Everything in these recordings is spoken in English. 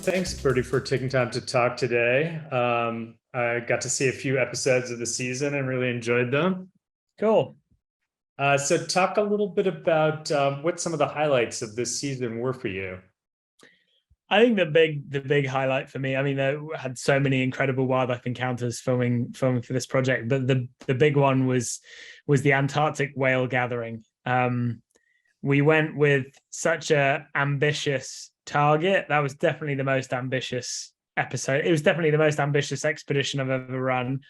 Thanks, Bertie, for taking time to talk today. I got to see a few episodes of the season and really enjoyed them. Cool. So talk a little bit about what some of the highlights of this season were for you. I think the big highlight for me, I mean, I had so many incredible wildlife encounters filming for this project, but the big one was the Antarctic whale gathering. We went with such a ambitious target. That was definitely the most ambitious episode. It was definitely the most ambitious expedition I've ever run.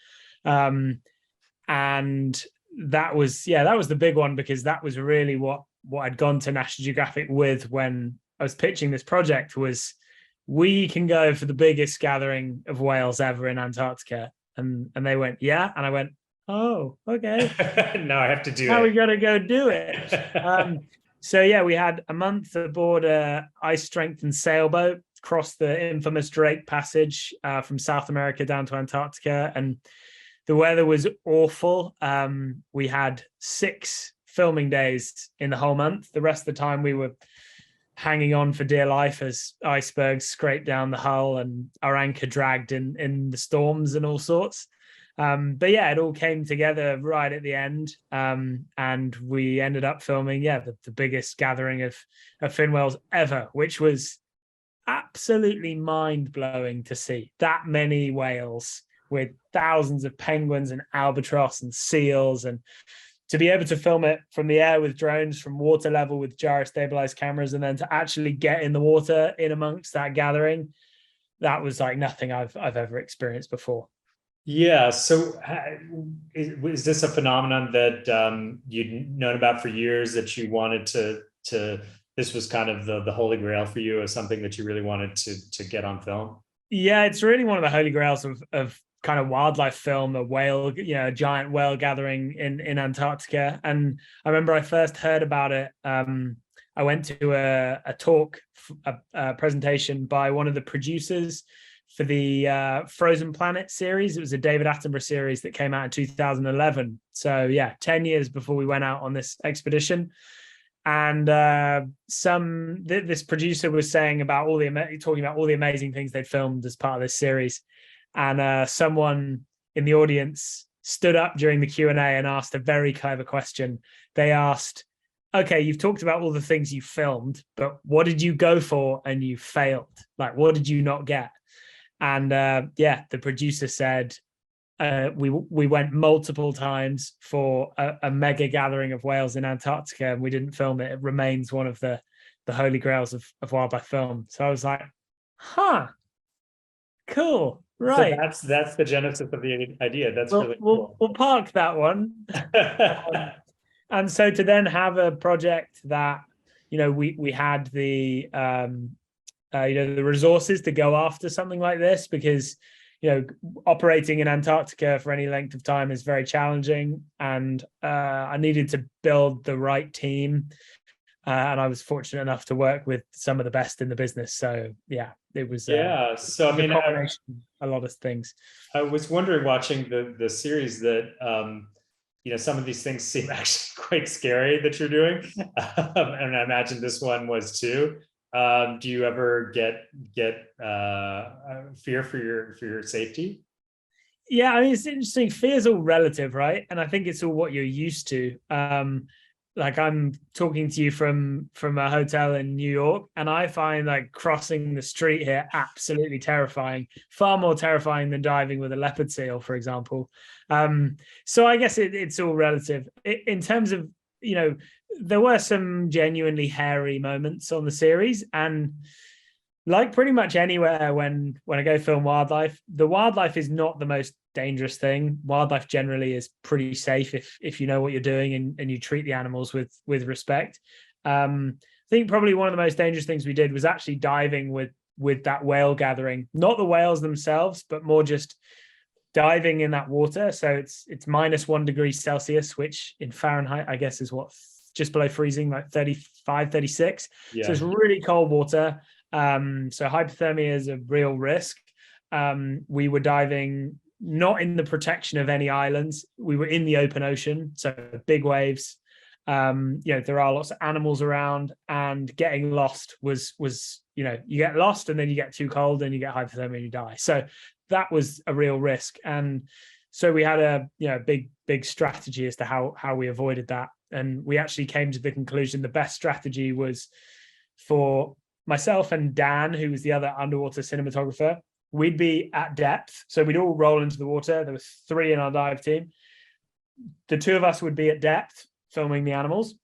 And that was the big one, because that was really what I'd gone to National Geographic with when I was pitching this project. Was we can go for the biggest gathering of whales ever in Antarctica. And they went, yeah. And I went, oh, okay. Now I have to do now it. We got to go do it. So yeah, we had a month aboard a ice strengthened sailboat, across the infamous Drake Passage from South America down to Antarctica, and the weather was awful. We had 6 filming days in the whole month. The rest of the time we were hanging on for dear life as icebergs scraped down the hull and our anchor dragged in the storms and all sorts. But yeah, it all came together right at the end, and we ended up filming the biggest gathering of fin whales ever, which was absolutely mind-blowing to see. That many whales with thousands of penguins and albatross and seals, and to be able to film it from the air with drones from water level with gyro-stabilized cameras, and then to actually get in the water in amongst that gathering, that was like nothing I've ever experienced before. Yeah. So is this a phenomenon that you'd known about for years, that you wanted to this was kind of the Holy Grail for you, or something that you really wanted to get on film? Yeah, it's really one of the holy grails of kind of wildlife film, a giant whale gathering in Antarctica. And I remember I first heard about it. I went to a talk, a presentation by one of the producers for the Frozen Planet series. It was a David Attenborough series that came out in 2011. So yeah, 10 years before we went out on this expedition. And this producer was saying about talking about all the amazing things they'd filmed as part of this series. And someone in the audience stood up during the Q&A and asked a very clever question. They asked, okay, you've talked about all the things you filmed, but what did you go for and you failed? Like, what did you not get? And the producer said, we went multiple times for a mega gathering of whales in Antarctica, and we didn't film it. It remains one of the holy grails of wildlife film. So I was like, huh, cool. Right. So that's the genesis of the idea. That's really cool. We'll park that one. And so to then have a project that, we had the the resources to go after something like this, because operating in Antarctica for any length of time is very challenging, and I needed to build the right team, and I was fortunate enough to work with some of the best in the business. So yeah, it was so I mean, a lot of things. I was wondering, watching the series, that some of these things seem actually quite scary that you're doing, and I imagine this one was too. Do you ever get fear for your safety? Yeah, I mean, it's interesting. Fear's all relative, right? And I think it's all what you're used to. Like, I'm talking to you from a hotel in New York, and I find like crossing the street here absolutely terrifying, far more terrifying than diving with a leopard seal, for example. So I guess it's all relative. In terms of, there were some genuinely hairy moments on the series, and like pretty much anywhere when I go film wildlife, the wildlife is not the most dangerous thing. Wildlife generally is pretty safe if you know what you're doing and you treat the animals with respect. I think probably one of the most dangerous things we did was actually diving with that whale gathering, not the whales themselves, but more just diving in that water. So it's -1 degree Celsius, which in Fahrenheit, I guess, is what, just below freezing, like 35, 36. Yeah. So it's really cold water. So hypothermia is a real risk. We were diving not in the protection of any islands. We were in the open ocean, so big waves. There are lots of animals around, and getting lost was you get lost and then you get too cold and you get hypothermia and you die. So that was a real risk. And so we had a big strategy as to how we avoided that. And we actually came to the conclusion the best strategy was for myself and Dan, who was the other underwater cinematographer. We'd be at depth. So we'd all roll into the water. There was 3 in our dive team. The 2 of us would be at depth filming the animals.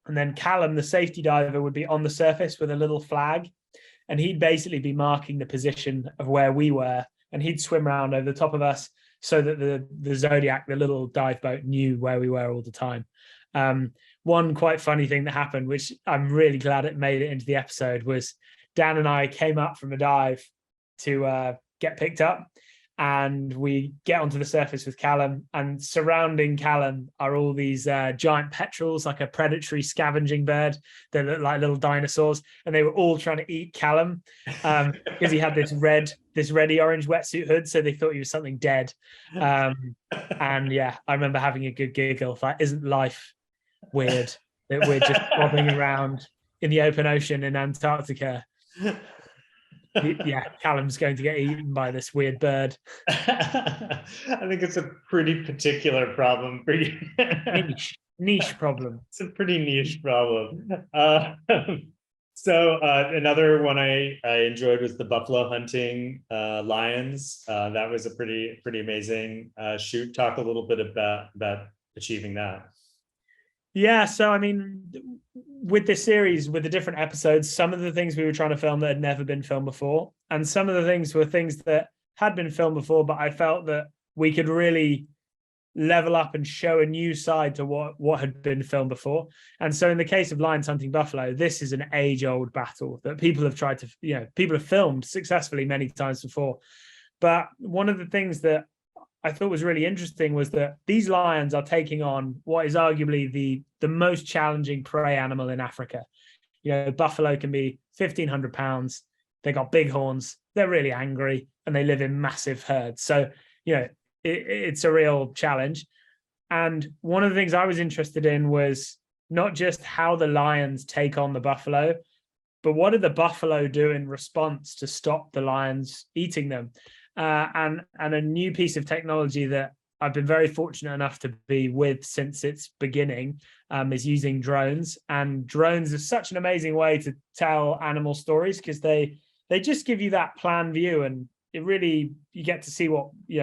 And then Callum, the safety diver, would be on the surface with a little flag. And he'd basically be marking the position of where we were. And he'd swim around over the top of us so that the Zodiac, the little dive boat, knew where we were all the time. One quite funny thing that happened, which I'm really glad it made it into the episode, was Dan and I came up from a dive to get picked up. And we get onto the surface with Callum, and surrounding Callum are all these giant petrels, like a predatory scavenging bird that look like little dinosaurs. And they were all trying to eat Callum because he had this reddy orange wetsuit hood. So they thought he was something dead. And yeah, I remember having a good giggle. Like, isn't life weird that we're just bobbing around in the open ocean in Antarctica? Yeah, Callum's going to get eaten by this weird bird. I think it's a pretty particular problem for you. niche problem. It's a pretty niche problem. So another one I enjoyed was the buffalo hunting lions. That was a pretty amazing shoot. Talk a little bit about achieving that. Yeah, so I mean, with this series, with the different episodes, some of the things we were trying to film that had never been filmed before, and some of the things were things that had been filmed before, but I felt that we could really level up and show a new side to what had been filmed before. And so in the case of lions hunting buffalo, this is an age-old battle that people have tried to, people have filmed successfully many times before. But one of the things that I thought was really interesting was that these lions are taking on what is arguably the most challenging prey animal in Africa. Buffalo can be 1,500 pounds. They got big horns. They're really angry, and they live in massive herds. So, it's a real challenge. And one of the things I was interested in was not just how the lions take on the buffalo, but what did the buffalo do in response to stop the lions eating them? And a new piece of technology that I've been very fortunate enough to be with since its beginning is using drones. And drones are such an amazing way to tell animal stories, because they just give you that plan view, and it really, you get to see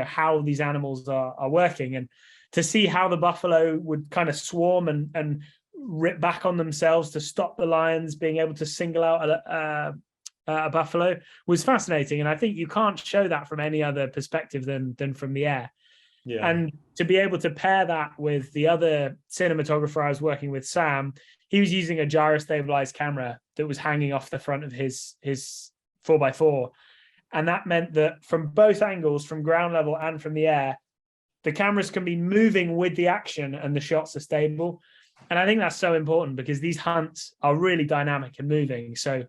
how these animals are working, and to see how the buffalo would kind of swarm and rip back on themselves to stop the lions being able to single out a buffalo was fascinating. And I think you can't show that from any other perspective than from the air. Yeah. And to be able to pair that with the other cinematographer I was working with, Sam, he was using a gyrostabilized camera that was hanging off the front of his 4x4. And that meant that from both angles, from ground level and from the air, the cameras can be moving with the action and the shots are stable. And I think that's so important, because these hunts are really dynamic and moving. So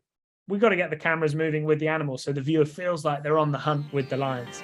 we've got to get the cameras moving with the animals so the viewer feels like they're on the hunt with the lions.